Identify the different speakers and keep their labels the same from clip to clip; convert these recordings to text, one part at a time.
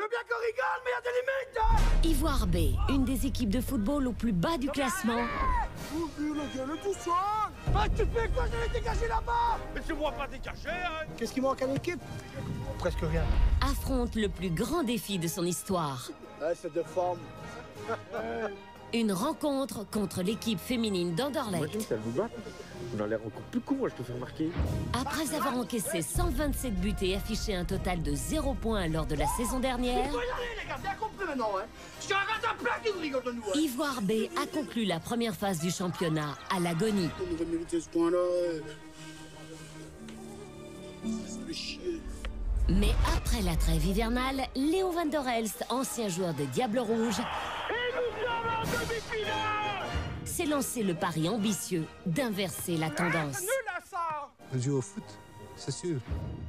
Speaker 1: veux bien qu'on rigole, mais il y a des limites, hein.
Speaker 2: Ivoire B, une des équipes de football au plus bas du classement.
Speaker 1: Ouvre le gueule tout seul. Ah, tu fais quoi? Je vais dégager là-bas.
Speaker 3: Mais tu vois pas dégager, hein.
Speaker 1: Qu'est-ce qui manque à l'équipe? Presque rien.
Speaker 2: Affronte le plus grand défi de son histoire.
Speaker 1: Ouais, c'est de forme.
Speaker 2: Une rencontre contre l'équipe féminine d'Anderlecht.
Speaker 4: Imagine qu'elle vous batte. On a l'air encore plus con, moi je te fais remarquer.
Speaker 2: Après avoir encaissé 127 buts et affiché un total de 0 points lors de la saison dernière,
Speaker 1: Il faut y aller, les gars, bien compris maintenant, hein. Je arrête un plat qui nous rigole de nous, hein.
Speaker 2: Ivoire B a conclu la première phase du championnat à l'agonie.
Speaker 1: On aurait mérité ce point-là. Ça fait chier.
Speaker 2: Mais après la trêve hivernale, Léo van der Elst, ancien joueur des Diables Rouges, s'est lancé le pari ambitieux d'inverser la tendance.
Speaker 5: Je joue au foot, c'est sûr.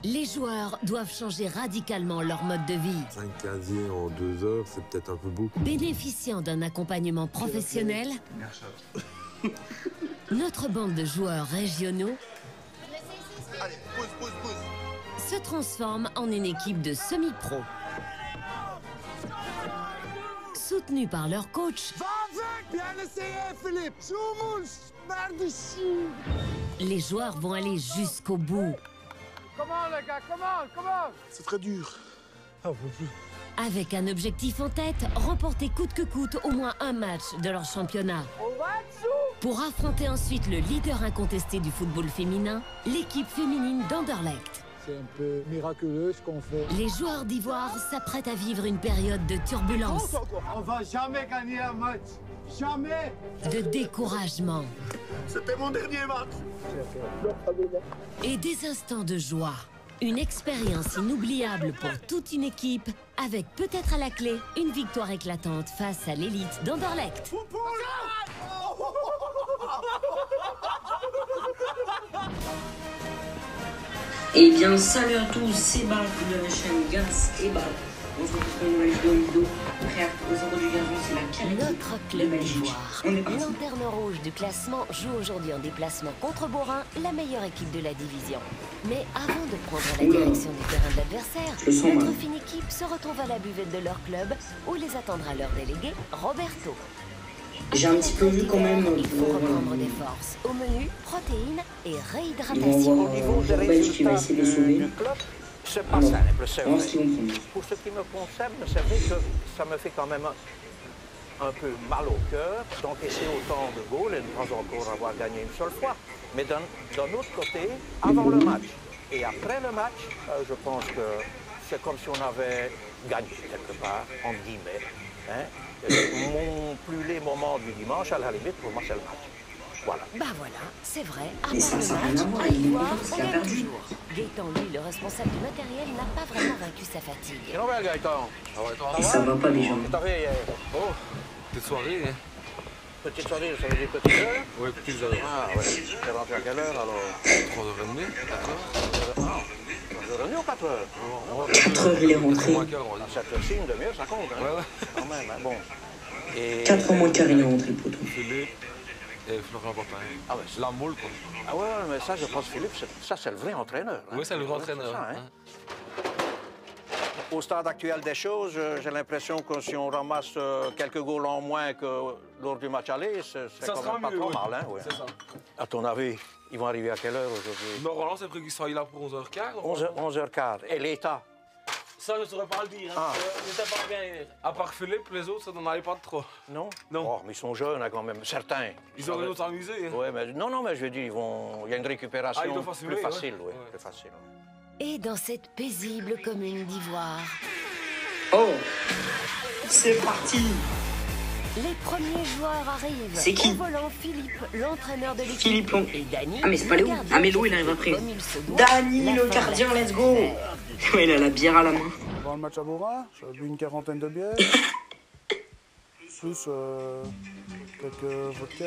Speaker 2: Les joueurs doivent changer radicalement leur mode de vie.
Speaker 6: 5 casiers en 2 heures, c'est peut-être un peu beaucoup.
Speaker 2: Bénéficiant d'un accompagnement professionnel, notre bande de joueurs régionaux
Speaker 1: Allez, pause.
Speaker 2: se transforme en une équipe de semi-pro. Soutenus par leur coach,
Speaker 1: Va avec. Bien essayé, Philippe. Zoumouche, merde de chou.
Speaker 2: les joueurs vont aller jusqu'au bout.
Speaker 1: Comment, les gars, comment? C'est très dur. Ah, plus.
Speaker 2: Avec un objectif en tête, remporter coûte que coûte au moins un match de leur championnat. Pour affronter ensuite le leader incontesté du football féminin, l'équipe féminine d'Anderlecht.
Speaker 5: C'est un peu miraculeux ce qu'on fait.
Speaker 2: Les joueurs d'Ivoire s'apprêtent à vivre une période de turbulence,
Speaker 1: On va jamais gagner un match. Jamais.
Speaker 2: de découragement
Speaker 1: C'était mon dernier match.
Speaker 2: et des instants de joie. Une expérience inoubliable pour toute une équipe, avec peut-être à la clé une victoire éclatante face à l'élite d'Anderlecht.
Speaker 7: Eh bien, salut à tous, c'est Bart de la chaîne Gas et Bart. On se retrouve pour une nouvelle vidéo. Prêt aux euros du gazon, c'est la Caraïbe
Speaker 2: Notre
Speaker 7: de
Speaker 2: club
Speaker 7: Belgique.
Speaker 2: d'Ivoire,
Speaker 7: On est parti.
Speaker 2: lanterne rouge du classement, joue aujourd'hui en déplacement contre Borin, la meilleure équipe de la division. Mais avant de prendre la
Speaker 7: Oula.
Speaker 2: direction du terrain de l'adversaire,
Speaker 7: Je le sens
Speaker 2: notre
Speaker 7: mal.
Speaker 2: fine équipe se retrouve à la buvette de leur club, où les attendra leur délégué, Roberto.
Speaker 7: J'ai un petit peu vu quand même.
Speaker 2: Il faut reprendre des forces. Au menu, protéines et
Speaker 7: Ils vont
Speaker 2: réhydratation.
Speaker 7: avoir Jean-Belge qui va essayer de les sauver.
Speaker 3: C'est pas
Speaker 7: Alors,
Speaker 3: simple, c'est
Speaker 7: on va voir
Speaker 3: vrai.
Speaker 7: ce qu'ils vont prendre.
Speaker 3: Pour ce qui me concerne, c'est vrai que ça me fait quand même un peu mal au cœur d'encaisser autant de goals et de ne pas encore avoir gagné une seule fois. Mais d'un autre côté, avant le match et après le match, je pense que c'est comme si on avait gagné quelque part, entre guillemets. Hein. Mon plus les moments du dimanche, à la limite, pour moi, c'est le match. Voilà.
Speaker 2: Bah voilà, c'est vrai, à
Speaker 7: Mais
Speaker 2: part
Speaker 7: ça,
Speaker 2: le
Speaker 7: ça n'a
Speaker 2: match,
Speaker 7: rien à voir
Speaker 2: à
Speaker 7: avec les
Speaker 2: Ivoire,
Speaker 7: moments, parce
Speaker 2: on
Speaker 7: qu'il a
Speaker 2: gagne
Speaker 7: perdu.
Speaker 2: toujours. Gaëtan, lui, le responsable du matériel, n'a pas vraiment vaincu sa fatigue.
Speaker 3: Sinon, bien, Gaëtan.
Speaker 7: Et ça va pas déjà.
Speaker 3: T'as fait hier? Oh,
Speaker 8: Petite soirée, hein.
Speaker 3: petite soirée, ça veut dire petite heure?
Speaker 8: Ouais, petites heures.
Speaker 3: Ah ouais. T'es rentré à quelle heure alors?
Speaker 8: 3h30, 4h.
Speaker 3: Ah, 3h30 ou 4h?
Speaker 7: 4 heures, il est rentré.
Speaker 8: Moins quart, on va dire.
Speaker 3: 7h, une demi-heure, ça compte, hein?
Speaker 8: Ouais.
Speaker 3: Quand même, hein, bon. Et...
Speaker 7: 4 moins quart, il est rentré, poteau.
Speaker 8: Philippe et Florian Papin.
Speaker 3: Ah ouais, c'est-
Speaker 8: La moule, quoi.
Speaker 3: Ah ouais, mais ça, je pense, Philippe, ça, c'est le vrai entraîneur. hein.
Speaker 8: Oui, c'est le vrai
Speaker 3: Ouais,
Speaker 8: entraîneur.
Speaker 3: ça, hein.
Speaker 8: hein.
Speaker 3: Au stade actuel des choses, j'ai l'impression que si on ramasse quelques goals en moins que lors du match aller, c'est
Speaker 8: Ça
Speaker 3: quand
Speaker 8: sera
Speaker 3: même pas
Speaker 8: mieux,
Speaker 3: trop
Speaker 8: oui.
Speaker 3: mal. Hein, ouais.
Speaker 8: C'est ça.
Speaker 3: À ton avis, ils vont arriver à quelle heure aujourd'hui?
Speaker 8: Normalement, c'est prévu qu'ils soient là pour 11h15.
Speaker 3: 11h15. Et l'État?
Speaker 8: Ça, je ne saurais pas le dire.
Speaker 3: Ah.
Speaker 8: N'était pas bien hier. À part Philippe, les autres, ça n'en allait pas trop.
Speaker 3: Non?
Speaker 8: Non.
Speaker 3: Oh, mais ils sont jeunes hein, quand même, certains.
Speaker 8: Ils auraient dû s'amuser. Hein.
Speaker 3: Ouais, mais non, mais je veux dire, il y a une récupération
Speaker 8: Ah, ils doivent assumer,
Speaker 3: plus
Speaker 8: ouais.
Speaker 3: facile, oui,
Speaker 8: Ouais.
Speaker 3: plus facile. ouais.
Speaker 2: Et dans cette paisible commune d'Ivoire,
Speaker 7: Oh, c'est parti.
Speaker 2: les premiers joueurs arrivent.
Speaker 7: C'est qui?
Speaker 2: Au volant, Philippe, l'entraîneur de l'équipe.
Speaker 7: Philippe Long.
Speaker 2: Et Dany,
Speaker 7: Ah, mais c'est pas Léo.
Speaker 2: le gardien
Speaker 7: Ah, mais Léo,
Speaker 2: qui
Speaker 7: il arrive
Speaker 2: fait
Speaker 7: après.
Speaker 2: comme il se doit.
Speaker 7: Dany,
Speaker 2: La
Speaker 7: le
Speaker 2: fin de
Speaker 7: gardien,
Speaker 2: la
Speaker 7: let's go.
Speaker 2: fête.
Speaker 7: Ouais, il a la bière à la main.
Speaker 5: Avant le match à Borin, j'avais bu une quarantaine de bières. Plus quelques vodka.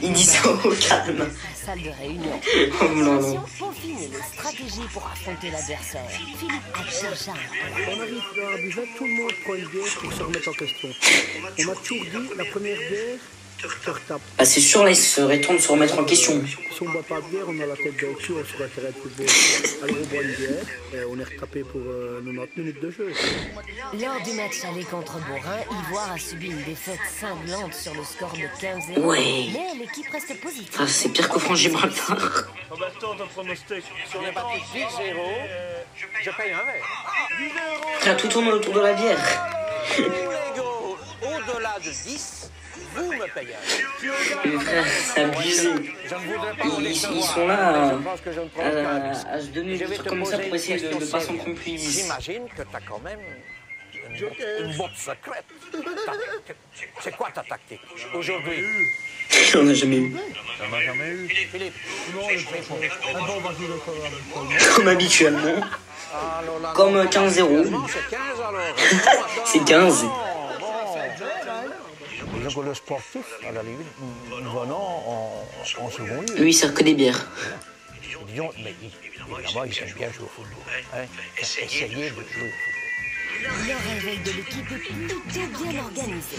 Speaker 7: Il dit ça au calme.
Speaker 2: La salle de réunion.
Speaker 7: Oh là là.
Speaker 2: Peaufiner les stratégies pour affronter l'adversaire. Philippe a déjà un plan.
Speaker 1: On arrive dans la buvette, tout le monde prend une bière pour se remettre en question. On m'a toujours dit, la première bière,
Speaker 7: Bah c'est sûr, là, il serait temps de se remettre en question.
Speaker 9: Si on ne boit pas de bière, on a la tête dans le cul, on sur un terrain de football. Alors on boit une bière et on est retapé pour 90 minutes de jeu.
Speaker 2: Lors du match aller contre Borin, Ivoire a subi une défaite cinglante sur le score de 15-0.
Speaker 7: Ouais.
Speaker 2: Mais l'équipe reste positive.
Speaker 7: Ah, c'est pire qu'au Franc-Gibraltar.
Speaker 8: Roberto, ton pronostic.
Speaker 3: Si on est battu 10-0, je paye un verre.
Speaker 7: Frère, tout tourne autour de la bière.
Speaker 3: Tous les goals au-delà de 10, vous me payez un verre.
Speaker 7: Mais frère, c'est abusé.
Speaker 3: Je ne voudrais pas
Speaker 7: Ils sont là à se donner des trucs comme ça pour essayer de ne pas s'en prendre plus.
Speaker 3: J'imagine que tu as quand même une botte secrète. C'est quoi ta tactique aujourd'hui?
Speaker 7: On n'a jamais eu.
Speaker 1: Ça m'a jamais eu.
Speaker 3: Philippe,
Speaker 7: Comme habituellement. Comme 15-0.
Speaker 3: c'est 15 alors.
Speaker 7: C'est 15.
Speaker 3: Disons que le sportif, à la limite, nous venons en second lieu.
Speaker 7: Lui, il sert que des bières.
Speaker 3: Disons, mais évidemment, ils aiment bien jouer au football. Hein. Essayez de jouer au football.
Speaker 2: Le réveil de l'équipe est plutôt bien organisé.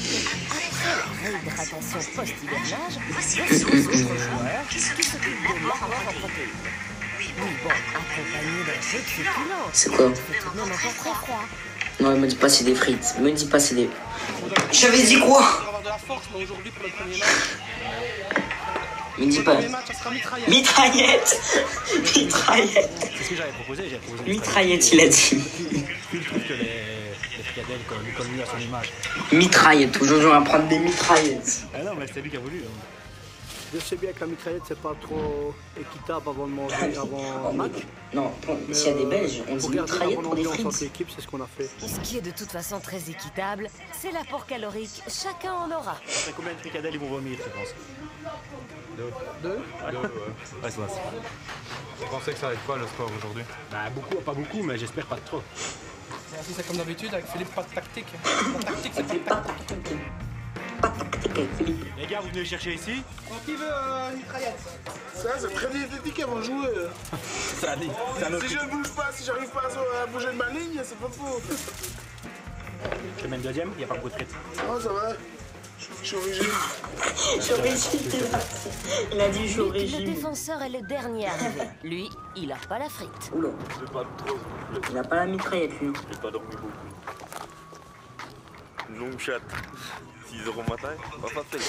Speaker 2: Après la réhydratation post-hivernage, voici les autres joueurs qui s'occupent de l'apport en protéines. Oui, bon, accompagné d'un peu de féculents.
Speaker 7: C'est quoi?
Speaker 2: Ça fait tout de même encore très froid.
Speaker 7: Non, il me dit pas c'est des frites. Me dis pas c'est des... J'avais dit quoi?
Speaker 8: Pour avoir de la force, mais aujourd'hui, pour le premier match.
Speaker 7: Me dis pas.
Speaker 8: Match, ça sera mitraillette.
Speaker 7: Mitraillette. Mitraillette.
Speaker 10: C'est ce que j'avais proposé.
Speaker 7: Mitraillette, il a dit.
Speaker 10: Je trouve que les fricadelles collent mieux à son image.
Speaker 7: Mitraillette, toujours je vais prendre des mitraillettes.
Speaker 10: Ah non, mais c'est lui qui a voulu.
Speaker 9: Je sais bien que la mitraillette, c'est pas trop équitable avant de manger, avant le match.
Speaker 7: Non, s'il y a des Belges, on dit mitraillette pour des frites.
Speaker 9: L'équipe, c'est ce qu'on a fait.
Speaker 2: Ce qui est de toute façon très équitable, c'est l'apport calorique. Chacun en aura.
Speaker 10: Après combien de fricadelles ils vont vomir, tu penses? Deux. Ouais, c'est ça.
Speaker 11: Vous pensez que ça va être quoi le score aujourd'hui?
Speaker 10: Bah beaucoup, pas beaucoup, mais j'espère pas de trop.
Speaker 8: C'est comme d'habitude avec Philippe, pas de tactique. La tactique, c'est pas de tactique.
Speaker 10: Les gars, vous venez le chercher ici?
Speaker 1: Qui veut une mitraillette? Ça, c'est très diététique avant de jouer. Si je ne bouge pas, si j'arrive pas à bouger de ma ligne, c'est pas faux.
Speaker 10: Je te mets une deuxième, il n'y a pas beaucoup de frites.
Speaker 1: Non, ça va. Je suis au régime.
Speaker 7: Il a dit je suis au
Speaker 2: Le
Speaker 7: régime.
Speaker 2: défenseur est le dernier arrivé. Lui, il a pas la frite.
Speaker 7: Oula. Il a pas la mitraillette, lui.
Speaker 6: J'ai pas dormi beaucoup. Une longue chatte. 6 h au matin, pas facile.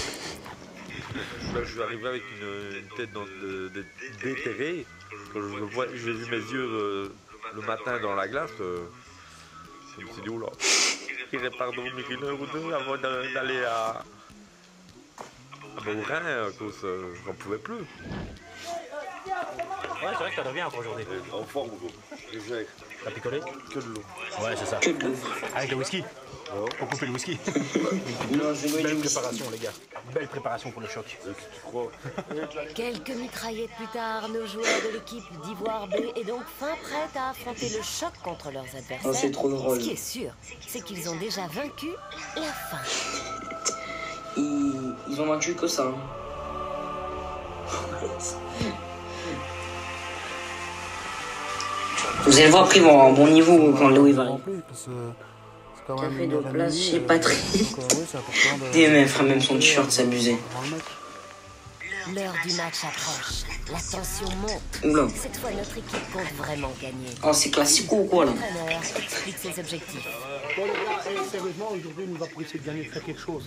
Speaker 6: Là, je suis arrivé avec une tête déterrée. Quand j'ai vu mes yeux le matin dans la glace, je me suis dit, oula, j'irai pas dormir 1 heure ou 2 avant d'aller à Borin, à cause j'en pouvais plus.
Speaker 10: Ouais, c'est vrai que t'as dormi encore aujourd'hui.
Speaker 6: En forme, gros.
Speaker 10: T'as picolé?
Speaker 6: Que de l'eau.
Speaker 10: Ouais, c'est ça. Avec le whisky? Pour couper le whisky.
Speaker 7: Non, je veux
Speaker 10: Belle préparation, les gars. Belle préparation pour le choc.
Speaker 6: Tu crois?
Speaker 2: Quelques mitraillettes plus tard, nos joueurs de l'équipe d'Ivoire B est donc fin prête à affronter le choc contre leurs adversaires.
Speaker 7: Oh, c'est trop drôle.
Speaker 2: Ce qui est sûr, c'est qu'ils ont déjà vaincu la faim.
Speaker 7: Ils ont vaincu que ça. Hein. Vous allez voir, après, ils vont avoir un bon niveau quand Léo va arriver. Café de place chez Patrick. Et même, frère, même son t-shirt, c'est abusé.
Speaker 2: L'heure du match approche. La tension monte.
Speaker 7: Oula.
Speaker 2: Cette fois, notre équipe compte vraiment gagner.
Speaker 7: Oh, c'est classico ou quoi, là?
Speaker 2: L'entraîneur explique ses objectifs.
Speaker 9: Bon, les gars, sérieusement, aujourd'hui, nous va pour essayer de gagner, faire quelque chose.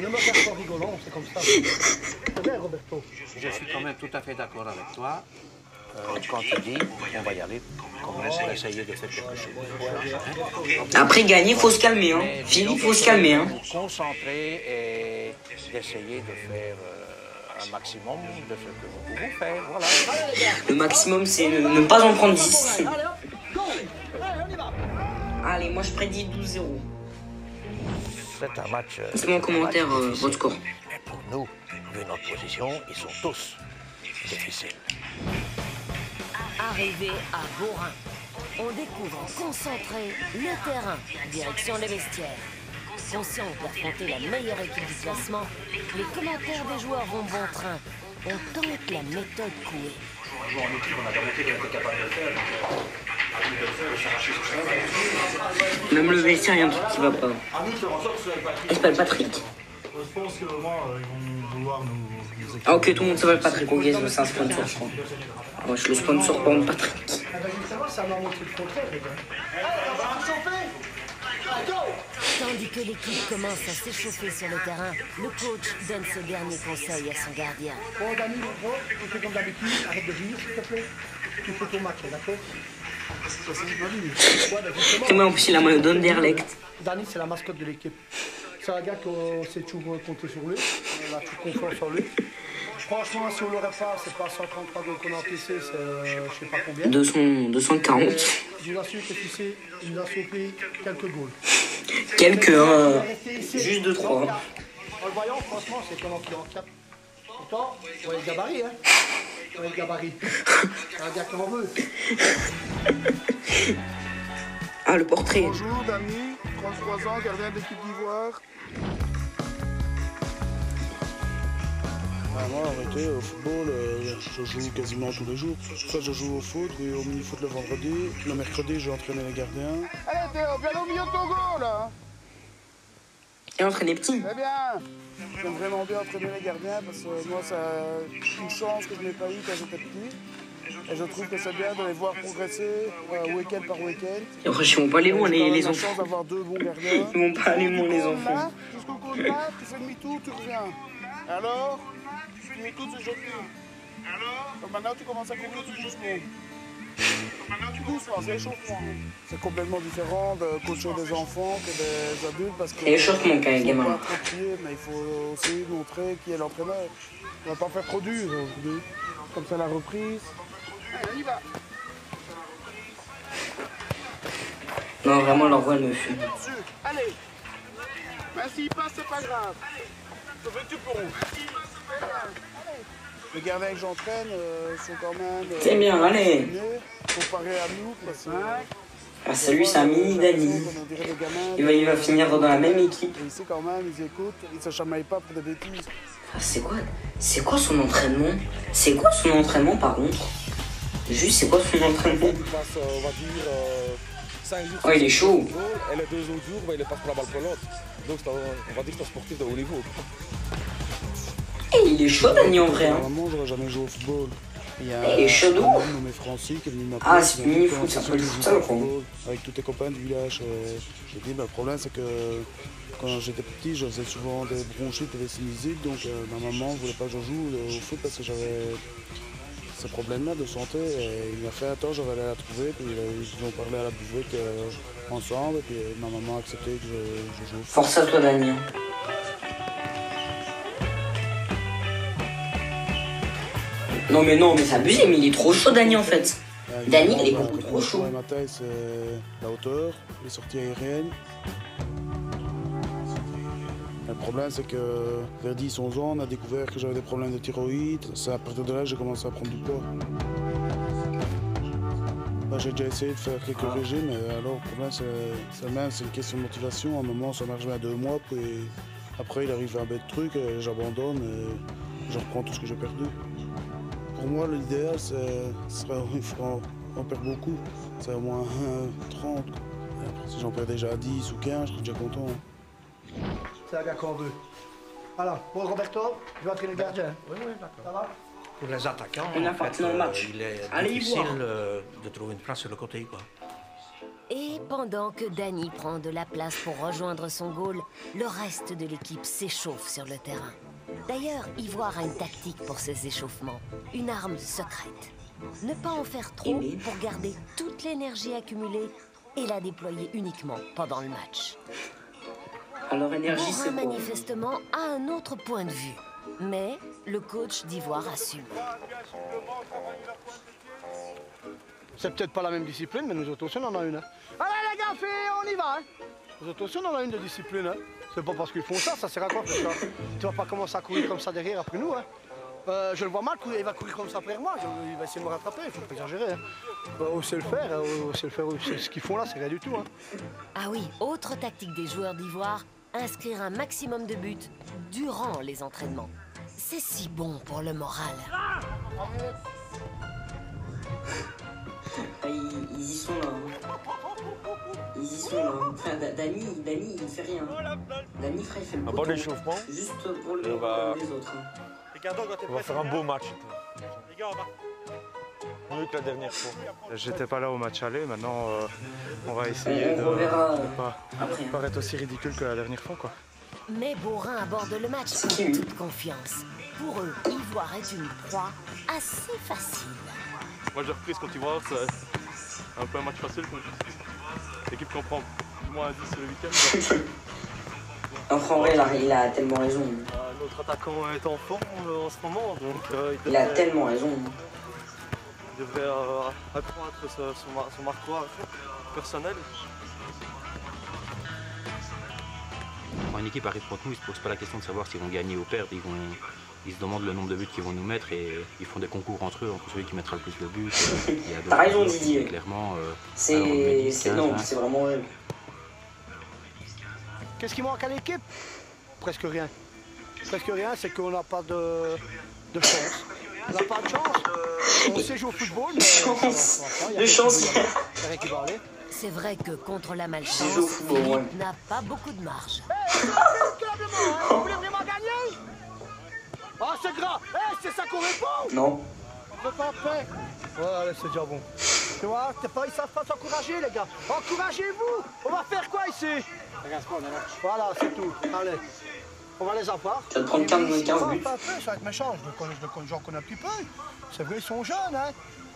Speaker 9: Ne me faire pas rigolant, c'est comme ça. C'est bien, Roberto.
Speaker 3: Je suis quand même tout à fait d'accord avec toi. Quand tu dis qu'on va y aller, qu'on va essayer de faire quelque chose.
Speaker 7: Après, gagner, faut se calmer. Hein. Philippe, faut se calmer. Hein.
Speaker 3: Concentrer et d'essayer de faire un maximum de ce que nous pouvons faire. Voilà.
Speaker 7: Le maximum, c'est ne pas en prendre 10. Allez, moi je prédis 12-0.
Speaker 3: C'est un match.
Speaker 7: Laissez-moi en commentaire votre score.
Speaker 3: Mais pour nous, vu notre position, ils sont tous difficiles.
Speaker 2: Arrivé à Borin, on découvre concentré le terrain, direction les vestiaires. Conscients d'affronter la meilleure équipe du classement, les commentaires des joueurs vont bon train. On tente la méthode Coué.
Speaker 7: Même le vestiaire, il y a un truc qui va pas. Il s'appelle Patrick.
Speaker 5: Je pense que moi, ils vont vouloir nous
Speaker 7: Ah ok, tout le monde s'appelle Patrick, ok, c'est un sponsor, je crois. Ah ouais, je suis le sponsor pour Patrick.
Speaker 9: Ah bah justement, ça m'a montré le contraire, les gars. Allez, on va chauffer.
Speaker 2: Tandis que l'équipe commence à s'échauffer sur le terrain, le coach donne ce dernier conseil à son gardien.
Speaker 9: Bon, Dani, gros, tu fais comme d'habitude, arrête de venir, s'il te plaît. Tu fais ton match, d'accord?
Speaker 7: Comment en plus il a maillot d'Anderlecht.
Speaker 9: Dani, c'est la mascotte de l'équipe. C'est un gars qu'on sait toujours compter sur lui. On a toute confiance en lui. Franchement, si on l'aurait pas, c'est pas 133 goals qu'on a encaissé, c'est je sais pas combien.
Speaker 7: 240.
Speaker 9: Je vous assure que tu sais, il nous a sauté quelques goals.
Speaker 7: Quelques, juste 2-3.
Speaker 9: En le voyant, franchement, c'est comment qu'il est en 4. Pourtant, on a le gabarit, hein. On a le gabarit. C'est un gars qu'on veut.
Speaker 7: Ah, le portrait.
Speaker 1: Bonjour, Dani, 33 ans, gardien de l'équipe d'Ivoire.
Speaker 5: Moi, en réalité, au football, je joue quasiment tous les jours. Soit je joue au foot, oui, au mini-foot le vendredi. Le mercredi, je vais entraîner les gardiens.
Speaker 1: Allez Théo, viens au milieu de ton goal, là.
Speaker 7: Et entraîner les petits.
Speaker 1: Très bien.
Speaker 5: J'aime vraiment bien entraîner les gardiens parce que moi, c'est une chance que je n'ai pas eue quand j'étais petit. Et je trouve que c'est bien de les voir progresser week-end par week-end.
Speaker 7: Et après, ils vont pas aller loin, les enfants.
Speaker 5: J'ai la chance d'avoir 2 bons gardiens.
Speaker 7: Ils vont pas aller loin, les enfants.
Speaker 5: Jusqu'au goal là, tu fais demi-tour, tu reviens. Alors, tu fais demi-tour, tu jettes plus. Alors, donc maintenant tu commences à courir tout doucement. Doucement, c'est l'échauffement. C'est complètement différent de coacher des enfants que des adultes parce que.
Speaker 7: Et l'échauffement quand même, gamin.
Speaker 5: Pas trop pied, mais il faut aussi montrer qui est l'entraîneur. On va pas faire trop dur aujourd'hui. Comme ça, la reprise.
Speaker 1: Allez, on y va.
Speaker 7: Non, vraiment, leur voix, elle me fume.
Speaker 1: Allez. Même s'il passe, c'est pas grave. Ça fait du bon.
Speaker 5: Les gardiens que j'entraîne sont quand même.
Speaker 7: C'est bien, allez.
Speaker 5: Comparé à nous, parce que.
Speaker 7: Ah, salut Samy, Dani. Il va finir dans la même équipe.
Speaker 5: Et ici, quand même, ils écoutent, ils ne se chamaillent pas pour des bêtises.
Speaker 7: Ah, c'est quoi son entraînement? C'est quoi son entraînement par contre? Juste, c'est quoi son entraînement?
Speaker 12: Il passe, on va dire, 5 jours.
Speaker 7: Oh, il est chaud.
Speaker 12: Et les 2 autres jours, il passe pour la balle volante. Donc, on va dire que c'est un sportif de haut niveau.
Speaker 7: Et il est chaud, Dani, en vrai. Hein.
Speaker 5: Normalement, j'aurais jamais joué au football.
Speaker 7: Il est chaud de ouf.
Speaker 5: Nommé Francis qui est venu m'appeler.
Speaker 7: Ah, c'est mini-foot, c'est un peu le futsal, quoi.
Speaker 5: Avec tous tes copains du village. J'ai dit, le problème, c'est que quand j'étais petit, je faisais souvent des bronchites et des sinusites. Donc, ma maman ne voulait pas que je joue au foot parce que j'avais ces problèmes-là de santé. Et il m'a fait un temps, j'avais allé la trouver. Puis ils ont parlé à la buvette ensemble. Et puis ma maman a accepté que je joue au foot.
Speaker 7: Force à toi, Dani. Non mais c'est abusé, mais il est trop chaud Dani en fait. Dani il est beaucoup trop chaud.
Speaker 5: Ma taille c'est la hauteur, les sorties aériennes. Le problème c'est que vers 10-11 ans on a découvert que j'avais des problèmes de thyroïde. C'est à partir de là que j'ai commencé à prendre du poids. J'ai déjà essayé de faire quelques régimes, mais alors le problème c'est le même, c'est une question de motivation. À un moment ça marche bien 2 mois, puis après il arrive un bête truc, j'abandonne et je reprends tout ce que j'ai perdu. Pour moi, l'idéal, serait on perd beaucoup. C'est au moins 30. Après, si j'en perds déjà 10 ou 15, je suis déjà content.
Speaker 9: C'est un gars qu'on veut. Alors, pour Roberto, je vais entraîner le gardien.
Speaker 3: Oui, d'accord.
Speaker 9: Ça va?
Speaker 3: Pour les attaquants,
Speaker 7: on a
Speaker 3: en fait,
Speaker 7: match.
Speaker 3: Il est
Speaker 7: allez
Speaker 3: difficile de trouver une place sur le côté, quoi.
Speaker 2: Et pendant que Dani prend de la place pour rejoindre son goal, le reste de l'équipe s'échauffe sur le terrain. D'ailleurs, Ivoire a une tactique pour ses échauffements, une arme secrète. Ne pas en faire trop pour garder toute l'énergie accumulée et la déployer uniquement pendant le match.
Speaker 7: Alors énergie, c'est
Speaker 2: Morin manifestement a un autre point de vue, mais le coach d'Ivoire assume.
Speaker 9: C'est peut-être pas la même discipline, mais nous autres aussi on en a une. Hein. Allez les gars, filles, on y va. Hein. Nous autres aussi on en a une de discipline. Hein. C'est pas parce qu'ils font ça, ça sert à quoi faire ça? Tu vas pas commencer à courir comme ça derrière après nous. Hein. Je le vois mal, il va courir comme ça après moi, il va essayer de me rattraper, il faut pas exagérer. Hein. On sait le faire, ce qu'ils font là, c'est rien du tout. Hein.
Speaker 2: Ah oui, autre tactique des joueurs d'Ivoire, inscrire un maximum de buts durant les entraînements. C'est si bon pour le moral.
Speaker 7: Ils y sont là. Ils y sont là. Frère, Dani, il fait rien. Dani, frère, il fait le
Speaker 12: Un
Speaker 7: poteau.
Speaker 12: bon échauffement.
Speaker 7: Juste pour le
Speaker 12: Et on va...
Speaker 7: les autres.
Speaker 12: On va faire un beau match. Mieux que la dernière fois.
Speaker 11: J'étais pas là au match aller, maintenant on va essayer de ne pas être aussi ridicule que la dernière fois, quoi.
Speaker 2: Mais Beaurain aborde le match en toute confiance. Pour eux, Ivoire est une proie assez facile.
Speaker 13: Moi j'ai repris quand Ivoire, c'est un peu un match facile. L'équipe qui en prend moins 10 le week-end.
Speaker 7: Enfin, en vrai, il a tellement raison.
Speaker 13: Notre attaquant est en forme en ce moment, donc
Speaker 7: il a tellement raison.
Speaker 13: Il devrait accroître son marquoir personnel.
Speaker 10: Quand une équipe arrive contre nous, ils ne se posent pas la question de savoir s'ils vont gagner ou perdre. Ils se demandent le nombre de buts qu'ils vont nous mettre et ils font des concours entre eux, entre celui qui mettra le plus de buts.
Speaker 7: T'as raison, Didier.
Speaker 10: Clairement,
Speaker 7: c'est vraiment vrai.
Speaker 9: Qu'est-ce qui manque à l'équipe? Presque rien. Presque rien, c'est qu'on n'a pas de chance. On n'a pas de chance. On sait jouer au football, mais...
Speaker 7: De chance.
Speaker 2: C'est vrai que contre la malchance, Philippe n'a pas beaucoup de marge.
Speaker 9: Vous voulez vraiment gagner? Ah, c'est gras. C'est ça qu'on répond?
Speaker 7: Non.
Speaker 9: On pas fait. Ouais, c'est déjà bon. Tu vois, ils savent pas s'encourager, les gars. Encouragez-vous. On va faire quoi ici? Voilà, c'est tout. Allez. On va les avoir.
Speaker 7: Tu vas te prendre 15 buts.
Speaker 9: Ça va être méchant, j'en connais un petit peu. C'est vrai, ils sont jeunes, hein.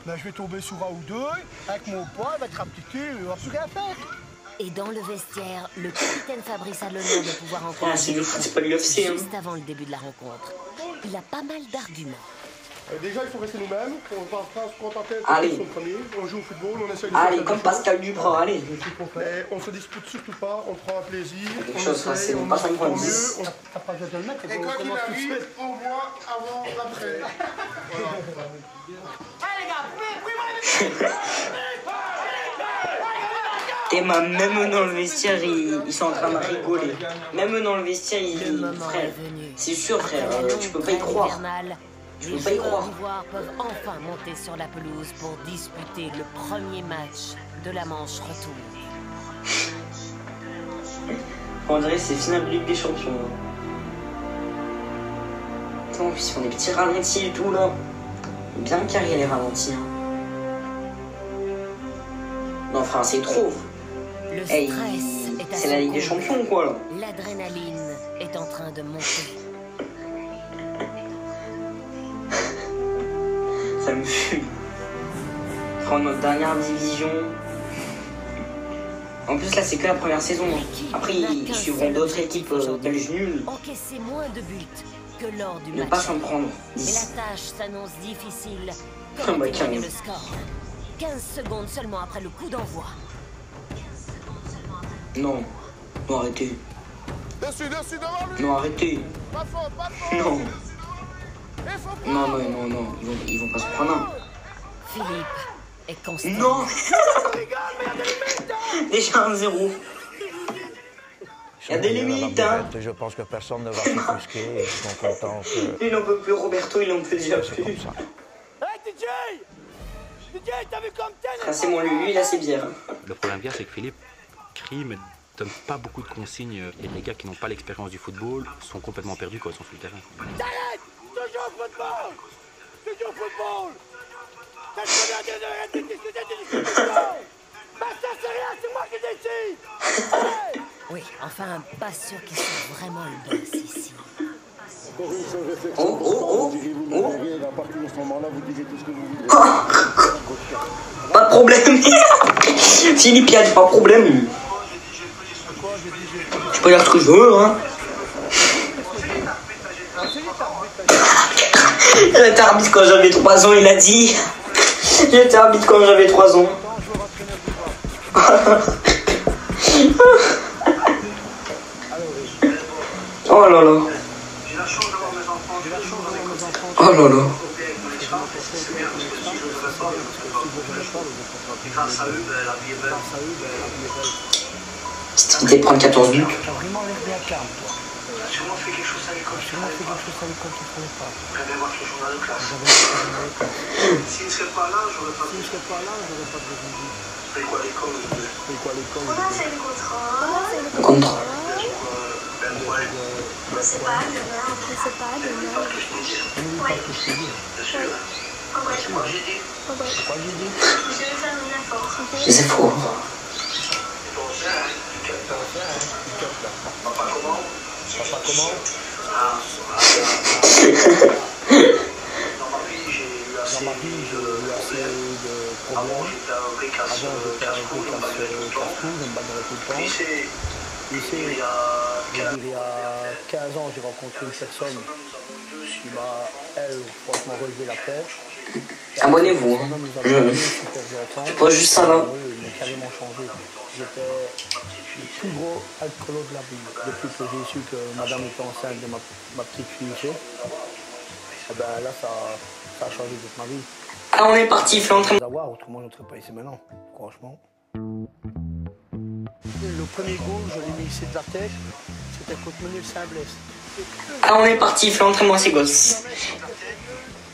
Speaker 9: Mais je vais tomber sur un ou deux, avec mon poids, il va être appliqué, il va plus rien faire.
Speaker 2: Et dans le vestiaire, le capitaine Fabrice a l'honneur de pouvoir encourager
Speaker 7: c'est pas l'UFC, hein.
Speaker 2: Juste avant le début de la rencontre. Il a pas mal d'arguments.
Speaker 1: Déjà, il faut rester nous-mêmes, on va pas se contenter de
Speaker 7: Allez.
Speaker 1: son premier, on joue au football, on essaie de
Speaker 7: Allez, comme Pascal Duprat, allez.
Speaker 1: Mais on se dispute surtout pas, on prend un plaisir,
Speaker 7: quelque
Speaker 1: on
Speaker 7: chose,
Speaker 1: essaie, on
Speaker 7: pas
Speaker 1: marche tant
Speaker 7: 5,10.
Speaker 1: mieux. T'as pas besoin de le mettre, et quand il arrive, on voit avant, après. Voilà.
Speaker 9: Allez les gars,
Speaker 7: Et même dans le vestiaire, ils sont en train de rigoler. Même dans le vestiaire, frère, c'est sûr, frère, tu peux pas y croire. Je peux pas y croire.
Speaker 2: Les Ivoires peuvent enfin monter sur la pelouse pour disputer le premier match de la manche retour.
Speaker 7: On dirait que c'est finale de Ligue des Champions. Attends, en plus ils font des petits ralentis et tout là. Bien carré les ralentis. Hein. Non, enfin c'est trop.
Speaker 2: Le stress est à
Speaker 7: c'est la Ligue des Champions quoi là.
Speaker 2: L'adrénaline est en train de monter.
Speaker 7: Ça me fume. Prendre notre dernière division. En plus là c'est que la première saison. Après ils suivront d'autres équipes belges nulles.
Speaker 2: Encaisser moins de buts que lors du
Speaker 7: Ne
Speaker 2: match.
Speaker 7: pas s'en prendre.
Speaker 2: Mais la tâche s'annonce difficile.
Speaker 7: Oh,
Speaker 2: Comment
Speaker 7: bah,
Speaker 2: évaluer
Speaker 7: 15.
Speaker 2: le score? 15 secondes seulement après le coup d'envoi.
Speaker 7: Non. Non arrêtez.
Speaker 1: Dessus, devant lui.
Speaker 7: Non arrêtez.
Speaker 1: Pas fort.
Speaker 7: Non. Non. Ils vont pas se prendre un.
Speaker 2: Philippe est constant.
Speaker 7: Non. Déjà 1-0. Il y a des limites, hein.
Speaker 3: Je pense que personne ne va s'offusquer et ils sont contents que...
Speaker 7: Il n'en peut plus, Roberto, il n'en peut déjà plus.
Speaker 9: Hey DJ, t'as vu comme tel?
Speaker 7: C'est moi, lui, il a ses bières.
Speaker 10: Le problème bien, c'est que Philippe crie, mais donne pas beaucoup de consignes. Et les gars qui n'ont pas l'expérience du football sont complètement perdus quand ils sont sur le terrain.
Speaker 9: T'arrêtes! Tu joues au football! Tu joues au football! T'as le de discuter. Mais ça c'est rien, c'est moi qui décide! Hey!
Speaker 2: Oui, enfin, pas sûr qu'ils soient vraiment le boss ici.
Speaker 7: Oh. Pas de problème. Philippe, il a pas de problème. Je peux dire ce que je veux, hein. J'étais arbitre quand j'avais 3 ans, il a dit. J'étais arbitre quand j'avais 3 ans. Oh là là. Oh là là. C'était de prendre 14 buts.
Speaker 9: T'as vraiment l'air bien calme, toi. T'as sûrement fait quelque chose à l'école. Tu prenais pas. J'avais voir ce journal de classe. S'il ne serait pas là, j'aurais pas de raison de vivre.
Speaker 7: C'est quoi l'école?
Speaker 14: C'est le contrôle.
Speaker 7: Contre.
Speaker 14: Je sais pas, demain. Ouais. Je vais faire une info.
Speaker 7: Les infos.
Speaker 9: Papa comment? Dans ma vie, j'ai eu assez de problèmes. Avant, j'étais un vrai casse-cou, je me bagarrais tout le temps. Il y a 15 ans, j'ai rencontré une personne qui m'a, elle, franchement, relevé la tête.
Speaker 7: Abonnez-vous. Tu poses juste ça là.
Speaker 9: Il m'a carrément changé. J'étais le plus gros alcoolo de la ville. Depuis que j'ai su que madame était enceinte de ma petite fille ici, et ben là, ça a changé toute ma vie.
Speaker 7: Ah, on est parti, il fait l'entraînement.
Speaker 9: Autrement, je ne serais pas ici maintenant, franchement. Le premier goal, je l'ai mis ici de la tête, c'était contre Menil Saint-Blaise.
Speaker 7: Ah, on est parti, il fait l'entraînement à ses gosses.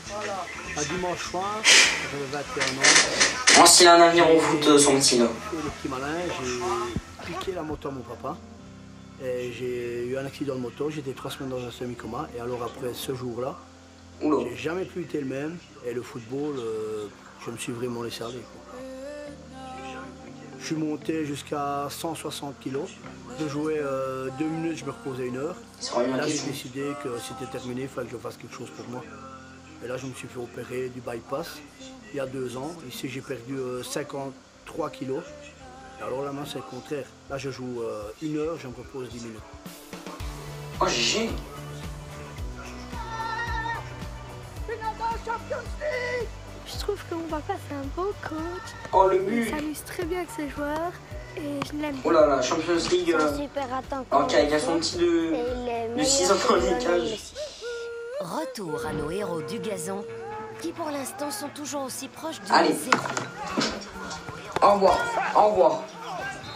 Speaker 9: Voilà. Un dimanche soir, j'avais 21 ans.
Speaker 7: Oh, s'il a un avenir au foot, son petit là.
Speaker 9: J'ai fait le petit malin, j'ai piqué la moto à mon papa. Et j'ai eu un accident de moto, j'étais 3 semaines dans un semi-coma. Et alors après ce jour-là, j'ai jamais plus été le même. Et le football, je me suis vraiment laissé aller. Je suis monté jusqu'à 160 kg. Je jouais 2 minutes, je me reposais 1 heure. Là, j'ai décidé que c'était terminé, il fallait que je fasse quelque chose pour moi. Et là, je me suis fait opérer du bypass il y a 2 ans. Ici, j'ai perdu 53 kg. Et alors là, c'est le contraire. Là, je joue 1 heure, je me repose 10 minutes.
Speaker 7: Oh, GG.
Speaker 14: Je trouve que mon papa c'est un beau coach.
Speaker 7: Oh le but.
Speaker 14: Il s'amuse très bien avec ses joueurs et je l'aime.
Speaker 7: Oh là là, Champions League. Ok, il y a son petit de 6 ans dans les cages.
Speaker 2: Retour à nos héros du gazon, qui pour l'instant sont toujours aussi proches du
Speaker 7: Allez.
Speaker 2: zéro.
Speaker 7: Au revoir, au revoir.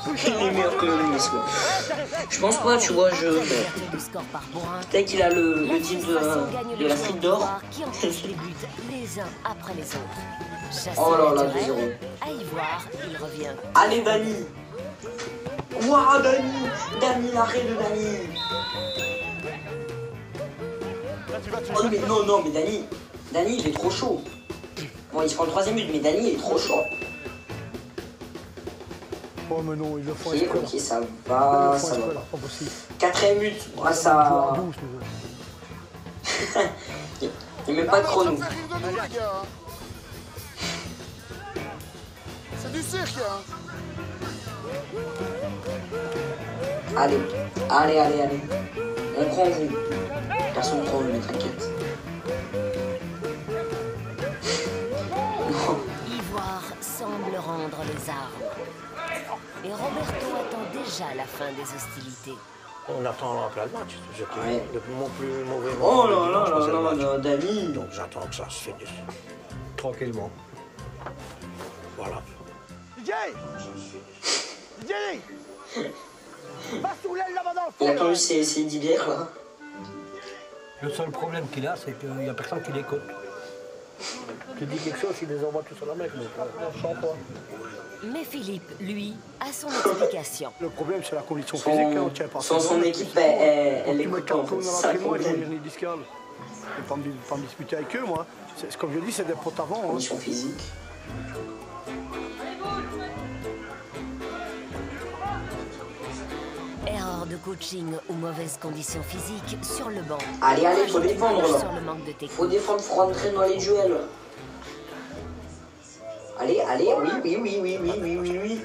Speaker 7: Il est meilleur que le Messi. Je pense pas, tu vois, peut-être qu'il a le titre de la street d'or.
Speaker 2: Les uns après les autres.
Speaker 7: Oh là là, 2-0.
Speaker 2: À y voir, il revient.
Speaker 7: Allez, Dani. Waouh, Dani, l'arrêt de Dani. Oh, mais non, mais Dani, il est trop chaud. Bon, il se prend le 3e but, mais Dani, il est trop chaud.
Speaker 9: Oh, mais non, ils le font
Speaker 7: Ok, ça va, ça va. 4e but, ah, ça. Il met pas de chrono.
Speaker 1: C'est du cirque, hein.
Speaker 7: Allez. On prend vous. Personne ne prend, mais t'inquiète.
Speaker 2: Ivoire semble rendre les armes. Et Roberto attend déjà la fin des hostilités.
Speaker 3: On attend plein de matchs.
Speaker 7: Ouais.
Speaker 3: Mon plus mauvais
Speaker 7: moment. Oh là là, Dani.
Speaker 3: Donc j'attends que ça se finisse. Tranquillement. Voilà.
Speaker 9: DJ, passe sous l'aile là-bas dans le fond.
Speaker 7: Il a pas eu ses 10 bières là.
Speaker 3: Le seul problème qu'il a, c'est qu'il n'y a personne qui l'écoute. Tu dis quelque chose, il les envoie tous sur la mec, donc on chante pas.
Speaker 2: Mais Philippe, lui, a son explication.
Speaker 9: Le problème, c'est la condition physique. On tient pas.
Speaker 7: Son équipe, elle écoute pas.
Speaker 9: C'est un problème. Ils discardent. Je ne vais pas me disputer avec eux, moi. Comme je dis, c'est des potes avant.
Speaker 7: Condition physique.
Speaker 2: Erreur de coaching ou mauvaise condition physique sur le banc.
Speaker 7: Allez, faut défendre là.
Speaker 2: Sur le manque de technique.
Speaker 7: Faut défendre, faut rentrer dans les duels. Allez, oui.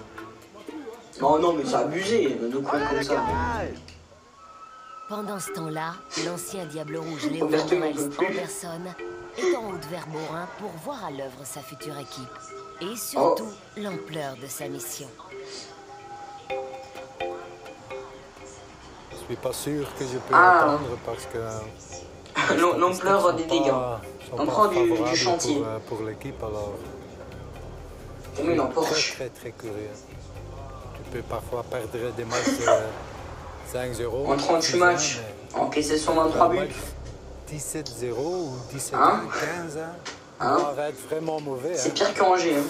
Speaker 7: Non, mais c'est abusé de courir comme ça.
Speaker 2: Pendant ce temps-là, l'ancien Diable Rouge Léo Vandrelst en personne est en haut de Verborin pour voir à l'œuvre sa future équipe. Et surtout, l'ampleur de sa mission.
Speaker 15: Je suis pas sûr que je peux attendre parce que...
Speaker 7: L'ampleur des dégâts. L'ampleur du chantier.
Speaker 15: Pour l'équipe, alors...
Speaker 7: Mais non, Porsche.
Speaker 15: Très curieux. Tu peux parfois perdre des matchs 5-0.
Speaker 7: En 38 matchs, encaisser 123 buts.
Speaker 15: 17-0 ou 17-15.
Speaker 7: Hein?
Speaker 15: On va être vraiment mauvais.
Speaker 7: C'est pire qu'Angers.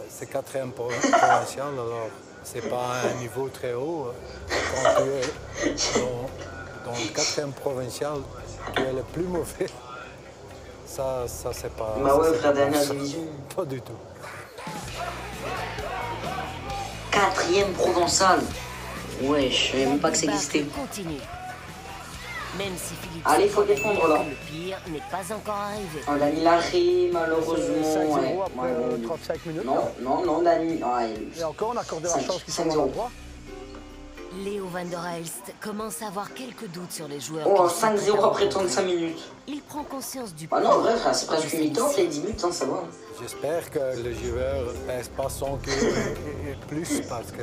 Speaker 15: C'est 4e provincial, alors c'est pas un niveau très haut. Quand tu es dans le 4e provincial, tu es le plus mauvais. Ça c'est pas...
Speaker 7: Bah ouais, frère, dernière division.
Speaker 15: Pas du tout.
Speaker 7: 4e provençal. Ouais, je savais même pas que ça existait.
Speaker 2: Continue. Même si Philippe
Speaker 7: allez, il faut défendre là.
Speaker 2: Le pire n'est pas encore arrivé.
Speaker 7: Oh, Dani Larry, malheureusement.
Speaker 9: 5-0 après 35 minutes.
Speaker 7: Non, Dani.
Speaker 9: Et encore, on a accordé la chance qu'ils sont dans l'endroit.
Speaker 2: Léo Van der Elst commence à avoir quelques doutes sur les joueurs.
Speaker 7: Oh, 5-0 après 35 minutes.
Speaker 2: Il prend conscience du
Speaker 7: ah non, vrai, c'est presque une mi-temps, c'est 10 minutes, hein, ça va.
Speaker 15: J'espère que le joueur ne pèse pas 100 kg et plus, parce que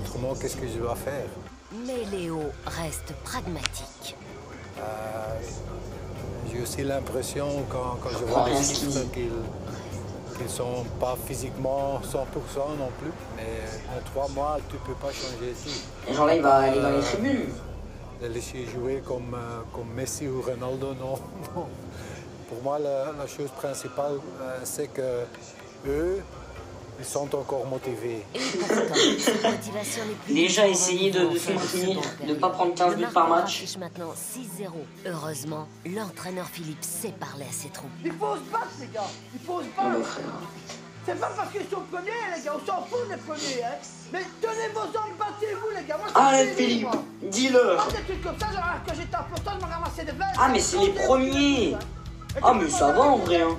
Speaker 15: autrement, qu'est-ce que je dois faire?
Speaker 2: Mais Léo reste pragmatique.
Speaker 15: J'ai aussi l'impression, quand je vois les chiffres, qu'ils ne sont pas physiquement 100% non plus. Mais en 3 mois, tu ne peux pas changer tout.
Speaker 7: Et genre là, il va aller dans les tribunes.
Speaker 15: Les laisser jouer comme Messi ou Ronaldo, non. Pour moi, la chose principale, c'est que eux, ils sont encore motivés.
Speaker 7: Déjà essayer de se maintenir, de ne pas prendre 15 buts par match.
Speaker 2: Maintenant 6-0. Heureusement, l'entraîneur Philippe sait parler à ses troupes.
Speaker 9: Il faut se battre, les gars. Il faut se battre. C'est pas parce qu'ils sont premiers, les gars. On s'en fout des premiers, hein. Mais tenez vos hommes, battez-vous, les gars. Moi,
Speaker 7: allez, Philippe, dis-leur.
Speaker 9: Des trucs comme ça, genre que j'étais important, je me ramassais des verres.
Speaker 7: Ah, mais c'est les premiers. Ah, mais ça va en vrai, hein.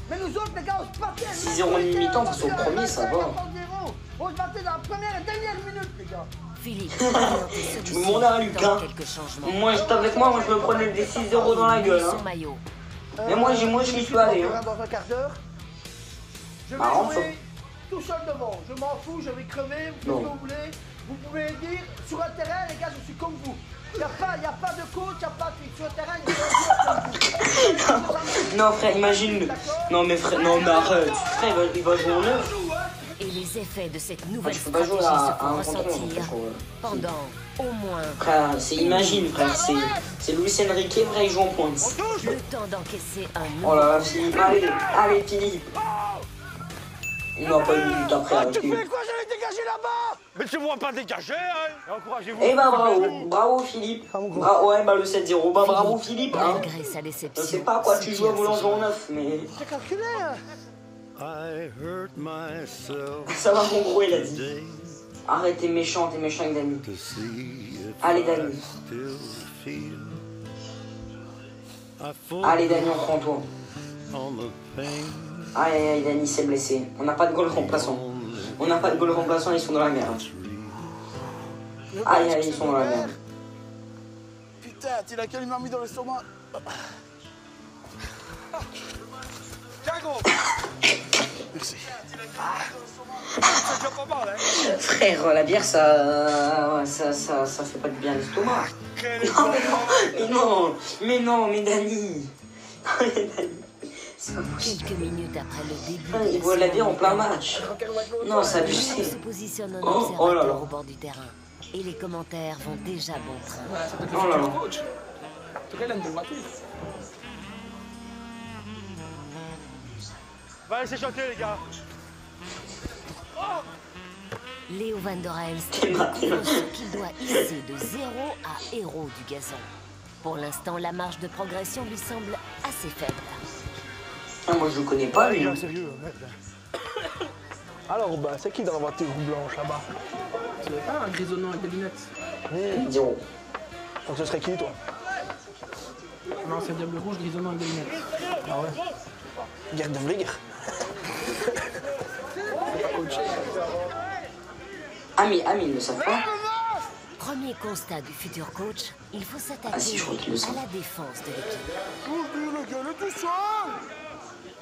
Speaker 9: Mais nous autres, les gars, on se battait.
Speaker 7: 6-0 en mi-temps face au premier, ça va.
Speaker 9: On se battait dans la première et dernière minute, les gars.
Speaker 2: Philippe,
Speaker 7: tu me demandais à Lucas. Moi, j'étais avec moi, je me prenais des 6-0 dans la gueule. Hein. Mais moi, je m'y suis allé. Hein.
Speaker 9: Dans un quart d'heure, je vais jouer tout seul devant. Je m'en fous, je vais crever, vous faites ce que vous voulez. Vous pouvez dire, sur un terrain, les gars, je suis comme vous. Il n'y a pas de coach, il n'y a pas de... Sur le terrain, il y a pas de...
Speaker 7: Non, frère, imagine. Non, mais frère, non, mais arrête. Frère, il va jouer en 9.
Speaker 2: Et les effets de cette nouvelle stratégie se font ressentir pendant au moins...
Speaker 7: Frère, imagine, frère, c'est Luis Enrique, frère, il joue en pointe.
Speaker 2: Le temps d'encaisser un...
Speaker 7: Oh là là, Philippe, allez, Philippe. Il n'a pas une minute après.
Speaker 9: Tu fais quoi? J'allais dégager là-bas.
Speaker 12: Mais tu ne vois pas dégager, hein. Encouragez-vous.
Speaker 7: Eh bah bravo Philippe. Ouais, bah le 7-0, bah bravo Philippe. Hein.
Speaker 2: Malgré sa déception.
Speaker 7: Je sais pas à quoi tu joues à Volange en 9, mais...
Speaker 9: J'ai calculé, hein.
Speaker 7: Ça va mon gros, il a dit. Arrête, t'es méchant avec Dani. Allez Dani. Allez Dani, on prend toi. Aïe, Dani s'est blessé. On n'a pas de goal remplaçant. Ils sont dans la merde. Aïe, ils sont dans la merde.
Speaker 1: Putain, il a qu'elle m'a mis dans l'estomac. Merci.
Speaker 12: C'est déjà pas mal, hein.
Speaker 7: Frère, la bière, ça fait pas du bien à l'estomac. Mais Dani.
Speaker 2: Quelques minutes après le début.
Speaker 7: Il boit la bière en plein match. Non, ça abusé.
Speaker 2: Il se positionne en observateur au bord du terrain. Et les commentaires vont déjà bon train.
Speaker 7: Oh là là.
Speaker 8: En tout cas, il a une bonne voiture.
Speaker 12: Va laisser chanter, les gars.
Speaker 2: Léo Van der Elst découvre ce qu'il doit hisser de 0 à héros du gazon. Pour l'instant, la marge de progression lui semble assez faible.
Speaker 7: Ah, moi, je le connais pas, lui.
Speaker 9: Sérieux, merde. Alors, bah, c'est qui dans la voiture blanche là-bas?
Speaker 8: Tu veux pas un grisonnant avec des lunettes?
Speaker 7: 0.
Speaker 9: Donc ce serait qui, toi?
Speaker 8: Non, c'est Diable Rouge, grisonnant avec des lunettes.
Speaker 9: Ah ouais? Guerre de Vliger.
Speaker 7: Ami, ils ne savent pas.
Speaker 2: Premier constat du futur coach, il faut s'attaquer
Speaker 7: à
Speaker 2: la défense de l'équipe.
Speaker 1: Le gars, le tout seul.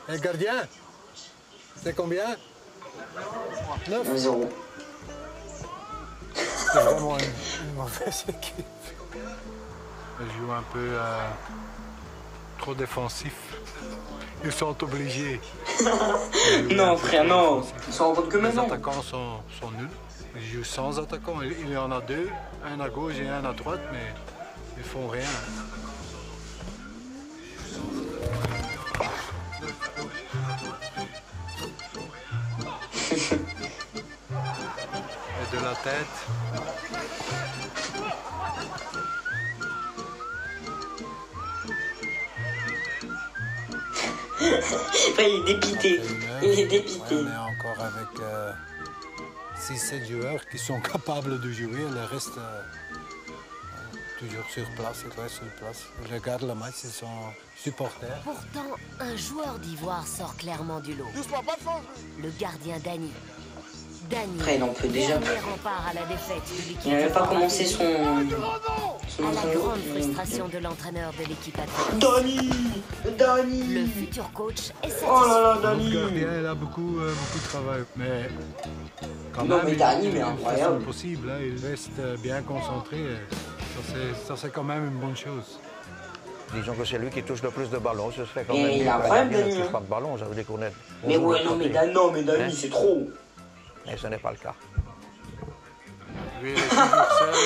Speaker 15: Un gardien? C'est combien? 9.
Speaker 7: 0.
Speaker 15: C'est vraiment une mauvaise équipe. Ils jouent un peu trop défensif. Ils sont obligés.
Speaker 7: Non, frère, non. Ils sont en compte que maintenant.
Speaker 15: Les attaquants sont nuls. Ils jouent sans attaquants. Il y en a deux, un à gauche et un à droite, mais ils font rien. de la tête.
Speaker 7: Enfin, il est dépité. Il est dépité.
Speaker 15: On est encore avec 6-7 joueurs qui sont capables de jouer. Le reste, toujours sur place, ils restent sur place. Ils regardent le match, ils sont supporters.
Speaker 2: Pourtant, un joueur d'Ivoire sort clairement du lot. Le gardien Dany. Dany,
Speaker 7: Après, il en peut déjà.
Speaker 2: rempart à la défaite de l'équipe.
Speaker 7: Il n'avait pas commencé son
Speaker 2: à la grande frustration de l'entraîneur de l'équipe adverse.
Speaker 7: Dany.
Speaker 2: Le futur coach est satisfait.
Speaker 7: Oh là là,
Speaker 15: Le
Speaker 7: Dany.
Speaker 15: gardien, il a beaucoup de travail, mais quand
Speaker 7: Non,
Speaker 15: même,
Speaker 7: mais Dany, mais incroyable.
Speaker 15: c'est possible, hein, il reste bien concentré. Ça, c'est quand même une bonne chose.
Speaker 3: Disons que c'est lui qui touche le plus de ballons. Ce serait quand même
Speaker 7: Et il
Speaker 3: mieux
Speaker 7: a un
Speaker 3: que
Speaker 7: problème,
Speaker 3: Dany ne
Speaker 7: Dany.
Speaker 3: touche pas de ballon, ça veut dire qu'on est...
Speaker 7: Mais ouais, non, mais Dany, c'est trop.
Speaker 3: Mais ce n'est pas le cas.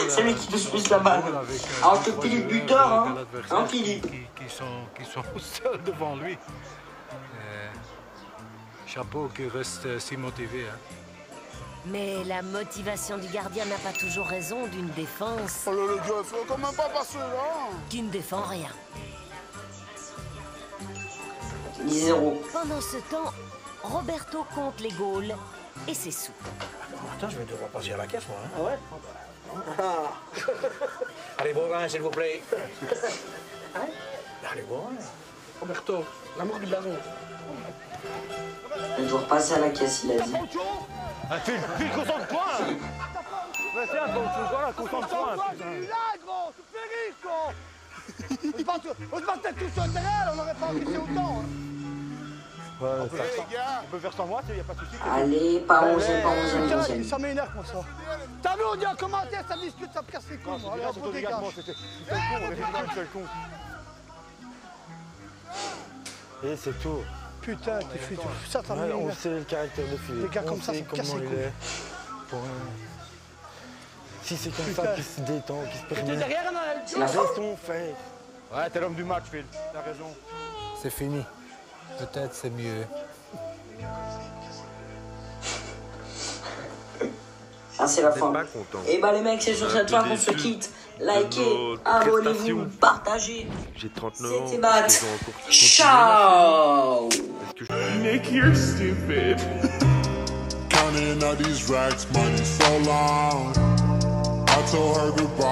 Speaker 7: C'est lui qui touche plus la balle. Alors que Philippe buteur, hein Philippe.
Speaker 15: Qui sont seuls devant lui. Chapeau qui reste si motivé. Hein.
Speaker 2: Mais la motivation du gardien n'a pas toujours raison d'une défense.
Speaker 1: Oh là là, Dieu, faut quand même pas passer là.
Speaker 2: Qui ne défend rien.
Speaker 7: 10-0.
Speaker 2: Pendant ce temps, Roberto compte les goals et ses sous.
Speaker 3: Attends, je vais devoir passer à la caisse, moi. Hein.
Speaker 9: Ah ouais?
Speaker 3: Allez, Bourrin, s'il vous plaît. Allez, Bourrin.
Speaker 8: Roberto, l'amour du blason.
Speaker 7: Il doit repasser à la caisse, il a dit.
Speaker 9: Phil, concentre-toi là. Mais tiens, voilà, concentre-toi. Là, gros, tu fais rire, gros. On se battait tous sur le terrain, on n'aurait pas encaissé autant. Ouais, on peut faire sans moi, il n'y a pas de souci.
Speaker 7: Allez, pas 11e, pas 11e, 12e.
Speaker 9: Ça m'énerve pour ça. T'as vu, on dit en commentaire, ça discute, ça me casse les couilles. Allez, on se dégage. C'est le con, on est ridicule, c'est le con.
Speaker 11: Et c'est tout.
Speaker 9: Putain, t'es fou, ça m'énerve.
Speaker 11: On sait le caractère de Philippe.
Speaker 9: Les gars comme ça me casse les couilles.
Speaker 11: Si c'est comme ça qu'il se détend, qu'il se permet.
Speaker 7: C'est la fin.
Speaker 11: Laisse-ton faire.
Speaker 9: Ouais, t'es l'homme du match, Phil. T'as raison.
Speaker 15: C'est fini. Peut-être c'est mieux.
Speaker 7: Ah, c'est la fin. Et bah, les mecs, c'est sur cette fin qu'on se quitte. Likez, abonnez-vous, partagez.
Speaker 6: J'ai 39 ans.
Speaker 7: C'était Bat. Ciao.
Speaker 1: Nick, you're stupid. Counting all these racks, money so long. I told her goodbye.